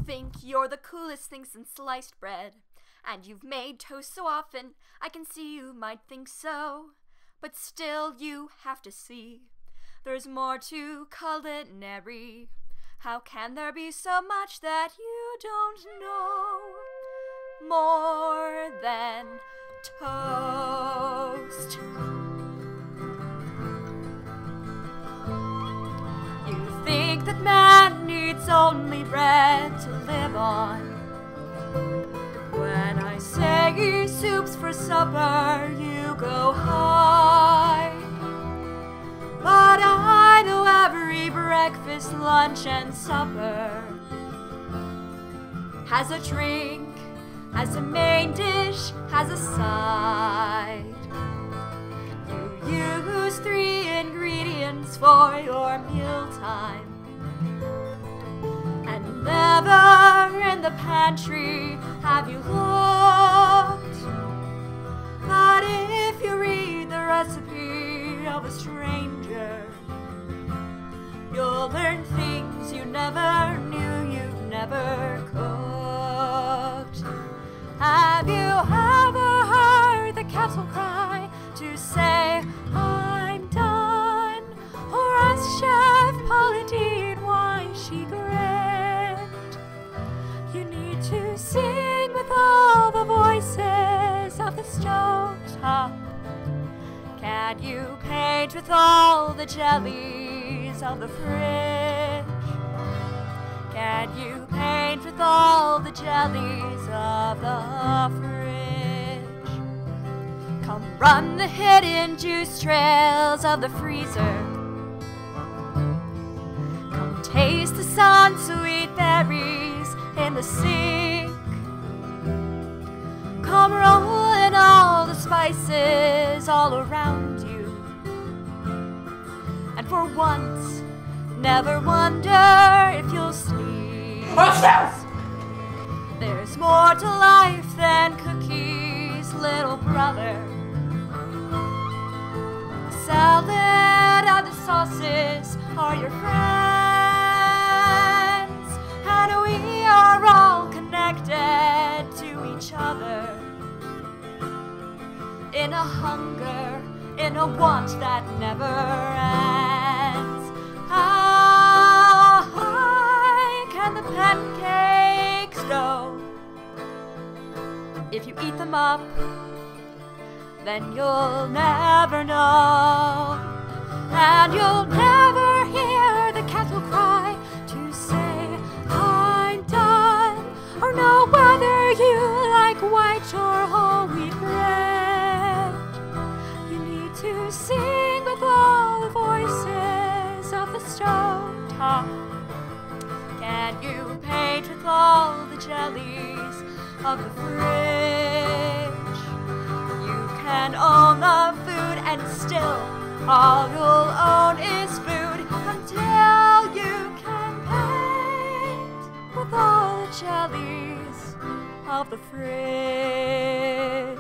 think you're the coolest thing since sliced bread, and you've made toast so often, I can see you might think so. But still you have to see, there's more to culinary. How can there be so much that you don't know? More than toast. You think that man needs only bread to live on. When I say soups for supper, you go high. But I know every breakfast, lunch, and supper has a drink, has a main dish, has a side. You use 3 ingredients for your mealtime, and never in the pantry have you looked. But if you read the recipe of a stranger, you'll learn things you never knew you've never cooked. Have you ever heard the kettle cry to say, I'm done? Or ask Chef Pauline why she grinned? You need to sing with all the voices of the stovetop. Can you paint with all the jellies of the fridge? Can you paint with all the jellies of the fridge? Come run the hidden juice trails of the freezer. Come taste the sun-sweet berries in the sink. Come roll in all the spices all around you. And for once, never wonder if you'll sneeze. There's more to life than cookies, little brother. The salad and the sauces are your friends, and we are all connected to each other in a hunger, in a want that never ends. How high can the pancakes go? If you eat them up, then you'll never know. And you'll never hear the kettle cry to say, I'm done, or know whether you like white or whole wheat bread. You need to sing with all the voices of the stovetop. Can you paint with all the jellies of the fridge? You can own the food, and still all you'll own is food until you can paint with all the jellies of the fridge.